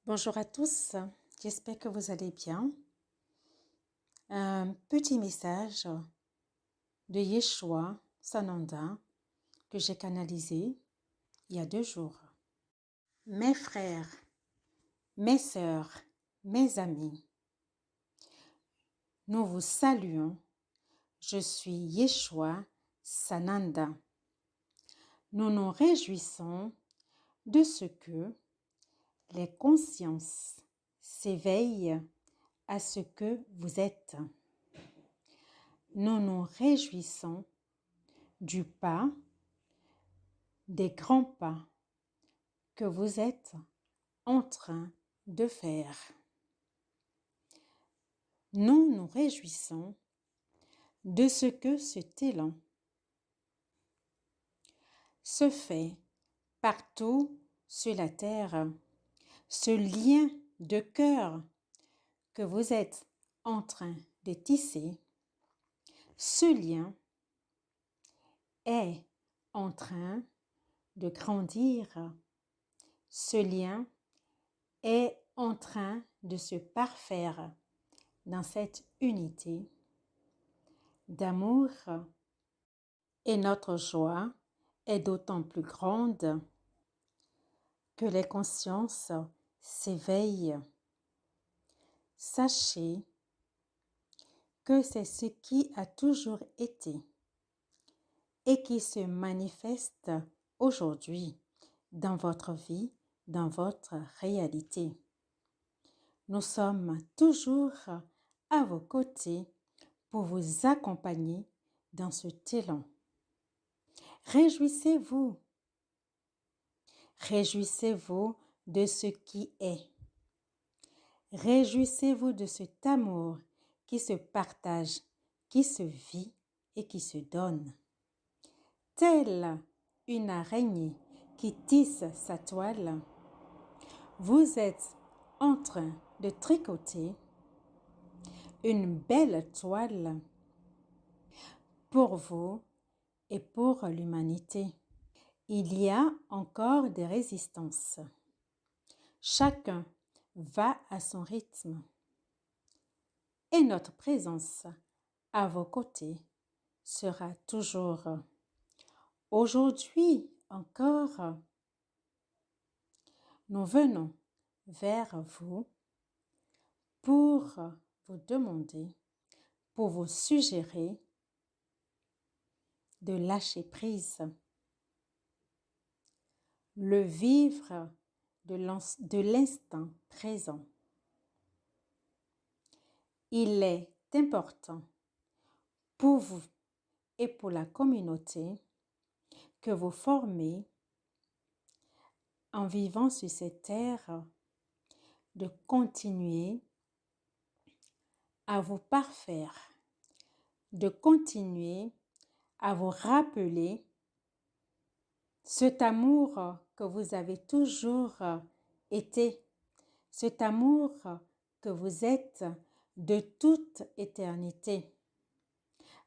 Bonjour à tous, j'espère que vous allez bien. Un petit message de Yeshua Sananda que j'ai canalisé il y a 2 jours. Mes frères, mes sœurs, mes amis, nous vous saluons. Je suis Yeshua Sananda. Nous nous réjouissons de ce que les consciences s'éveillent à ce que vous êtes. Nous nous réjouissons du pas, des grands pas que vous êtes en train de faire. Nous nous réjouissons de ce que cet élan se fait partout sur la terre, ce lien de cœur que vous êtes en train de tisser, ce lien est en train de grandir, ce lien est en train de se parfaire dans cette unité d'amour, et notre joie est d'autant plus grande que les consciences s'éveillent. Sachez que c'est ce qui a toujours été et qui se manifeste aujourd'hui dans votre vie, dans votre réalité. Nous sommes toujours à vos côtés pour vous accompagner dans cet élan. Réjouissez-vous. Réjouissez-vous de ce qui est. Réjouissez-vous de cet amour qui se partage, qui se vit et qui se donne. Telle une araignée qui tisse sa toile, vous êtes en train de tricoter une belle toile pour vous et pour l'humanité. Il y a encore des résistances. Chacun va à son rythme. Et notre présence à vos côtés sera toujours. Aujourd'hui encore, nous venons vers vous pour vous demander, pour vous suggérer de lâcher prise, le vivre de l'instant présent. Il est important pour vous et pour la communauté que vous formez en vivant sur cette terre, de continuer à vous parfaire, de continuer à vous rappeler cet amour que vous avez toujours été, cet amour que vous êtes de toute éternité.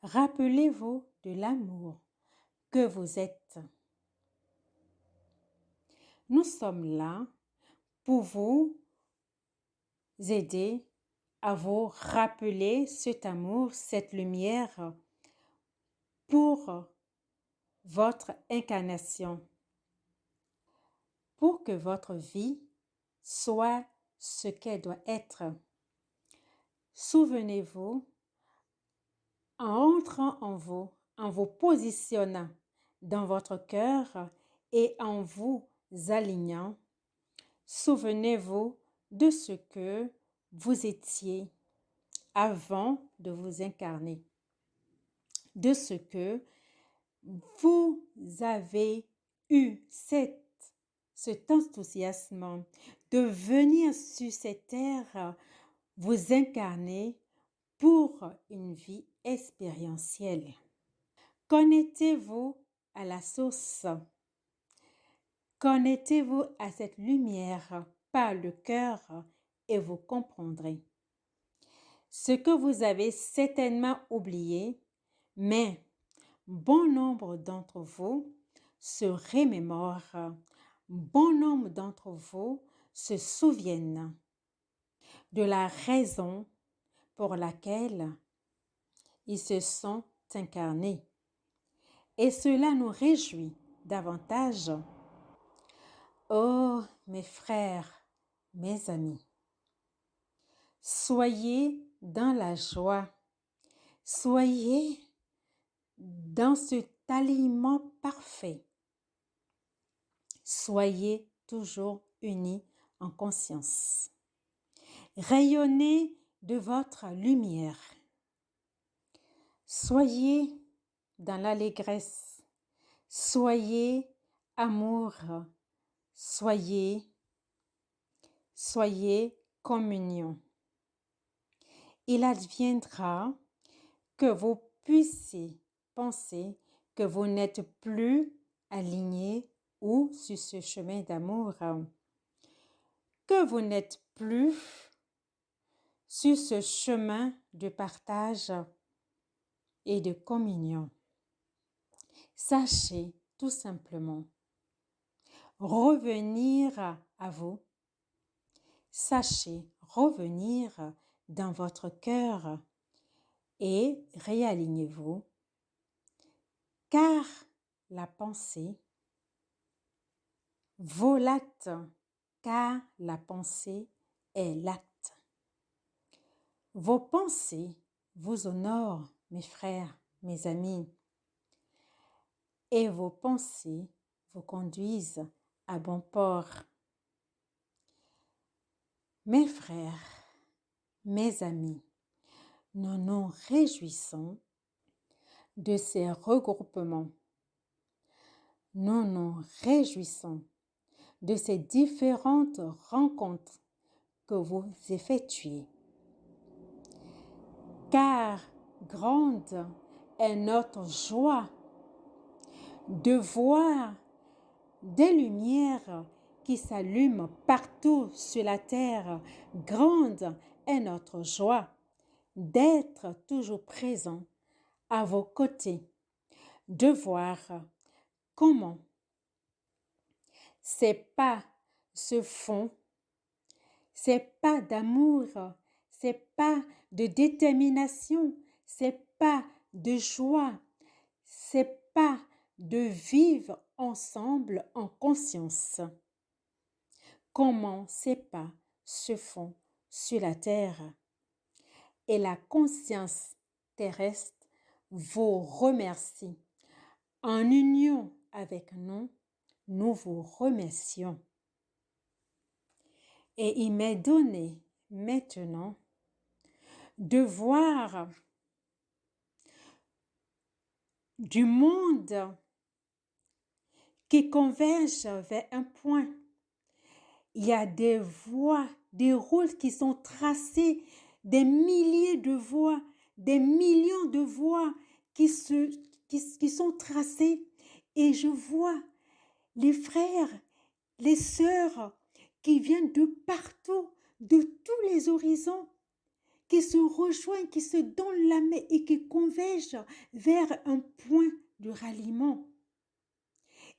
Rappelez-vous de l'amour que vous êtes. Nous sommes là pour vous aider à vous rappeler cet amour, cette lumière pour votre incarnation, pour que votre vie soit ce qu'elle doit être. Souvenez-vous, en entrant en vous positionnant dans votre cœur et en vous alignant, souvenez-vous de ce que vous étiez avant de vous incarner, de ce que vous avez eu cet enthousiasme de venir sur cette terre vous incarner pour une vie expérientielle. Connectez-vous à la source. Connectez-vous à cette lumière par le cœur et vous comprendrez. Ce que vous avez certainement oublié, mais bon nombre d'entre vous se remémorent. Bon nombre d'entre vous se souviennent de la raison pour laquelle ils se sont incarnés. Et cela nous réjouit davantage. Oh, mes frères, mes amis, soyez dans la joie, soyez dans cet aliment parfait. Soyez toujours unis en conscience. Rayonnez de votre lumière. Soyez dans l'allégresse. Soyez amour. Soyez communion. Il adviendra que vous puissiez penser que vous n'êtes plus aligné ou sur ce chemin d'amour, que vous n'êtes plus sur ce chemin de partage et de communion. Sachez tout simplement revenir à vous. Sachez revenir dans votre cœur et réalignez-vous, car la pensée vaut l'acte, car la pensée est l'acte. Vos pensées vous honorent, mes frères, mes amis, et vos pensées vous conduisent à bon port. Mes frères, mes amis, nous nous réjouissons de ces regroupements. Nous nous réjouissons de ces différentes rencontres que vous effectuez. Car grande est notre joie de voir des lumières qui s'allument partout sur la terre. Grande est notre joie d'être toujours présent à vos côtés, de voir comment ces pas se font, ces pas d'amour, ces pas de détermination, ces pas de joie, ces pas de vivre ensemble en conscience. Comment ces pas se font sur la terre. Et la conscience terrestre vous remercie. En union avec nous, nous vous remercions. Et il m'est donné maintenant de voir du monde qui converge vers un point. Il y a des voies, des routes qui sont tracées, des milliers de voies, des millions de voies qui sont tracées. Et je vois les frères, les sœurs qui viennent de partout, de tous les horizons, qui se rejoignent, qui se donnent la main et qui convergent vers un point de ralliement.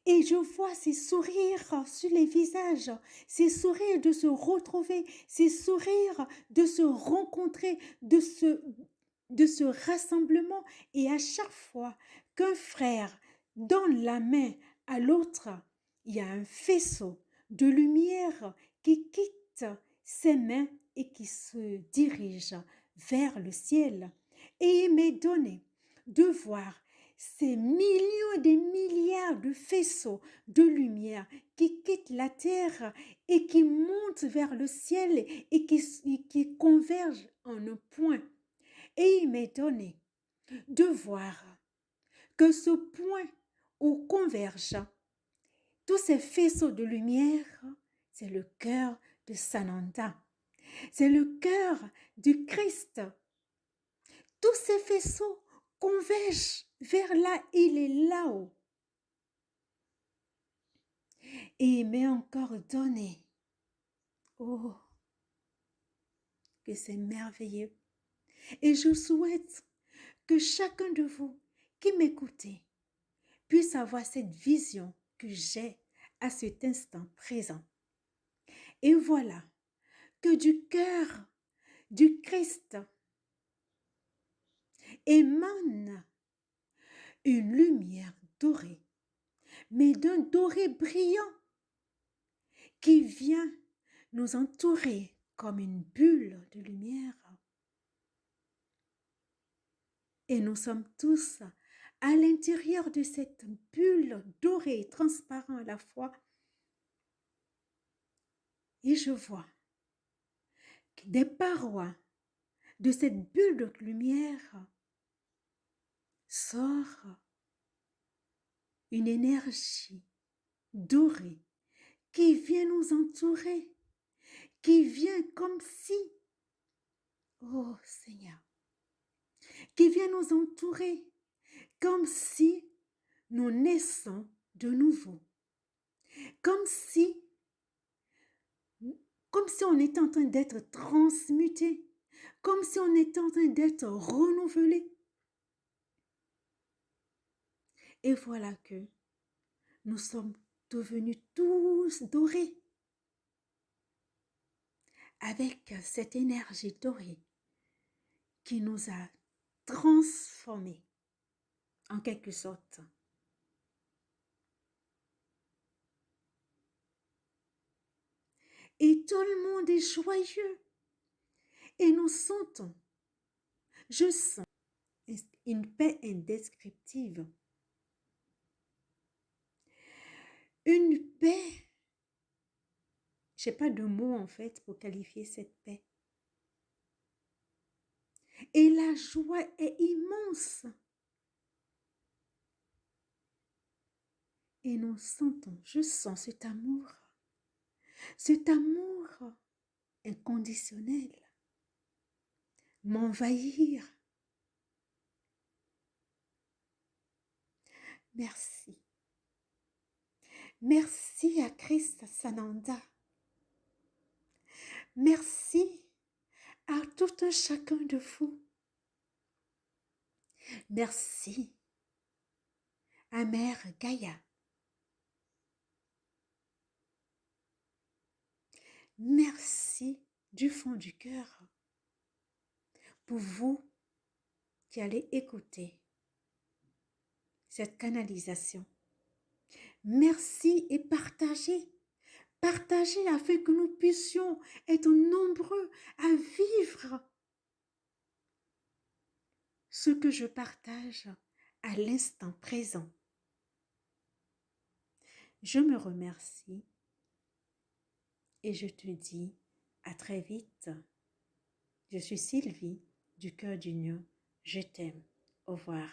Et je vois ces sourires sur les visages, ces sourires de se retrouver, ces sourires de se rencontrer, de ce rassemblement. Et à chaque fois qu'un frère donne la main à l'autre, il y a un faisceau de lumière qui quitte ses mains et qui se dirige vers le ciel. Et il m'est donné de voir ces millions et des milliards de faisceaux de lumière qui quittent la terre et qui montent vers le ciel et qui convergent en un point. Et il m'est donné de voir que ce point où convergent tous ces faisceaux de lumière, c'est le cœur de Sananda. C'est le cœur du Christ. Tous ces faisceaux convergent vers là, il est là-haut. Et il m'est encore donné. Oh, que c'est merveilleux. Et je souhaite que chacun de vous qui m'écoutez puisse avoir cette vision que j'ai à cet instant présent. Et voilà que du cœur du Christ émane une lumière dorée, mais d'un doré brillant qui vient nous entourer comme une bulle de lumière. Et nous sommes tous à l'intérieur de cette bulle dorée, transparente à la fois. Et je vois que des parois de cette bulle de lumière sort une énergie dorée qui vient nous entourer, qui vient comme si, oh Seigneur, qui vient nous entourer comme si nous naissons de nouveau, comme si, comme si on était en train d'être transmuté, comme si on était en train d'être renouvelé. Et voilà que nous sommes devenus tous dorés avec cette énergie dorée qui nous a transformés en quelque sorte. Et tout le monde est joyeux. Et nous sentons, je sens une paix indescriptible. Une paix, je n'ai pas de mots en fait pour qualifier cette paix. Et la joie est immense. Et nous sentons, je sens cet amour inconditionnel m'envahir. Merci. Merci à Christ Sananda. Merci à tout un chacun de vous. Merci à Mère Gaïa. Merci du fond du cœur pour vous qui allez écouter cette canalisation. Merci et partagez. Partagez afin que nous puissions être nombreux à vivre ce que je partage à l'instant présent. Je me remercie et je te dis à très vite. Je suis Sylvie du Cœur d'Union. Je t'aime. Au revoir.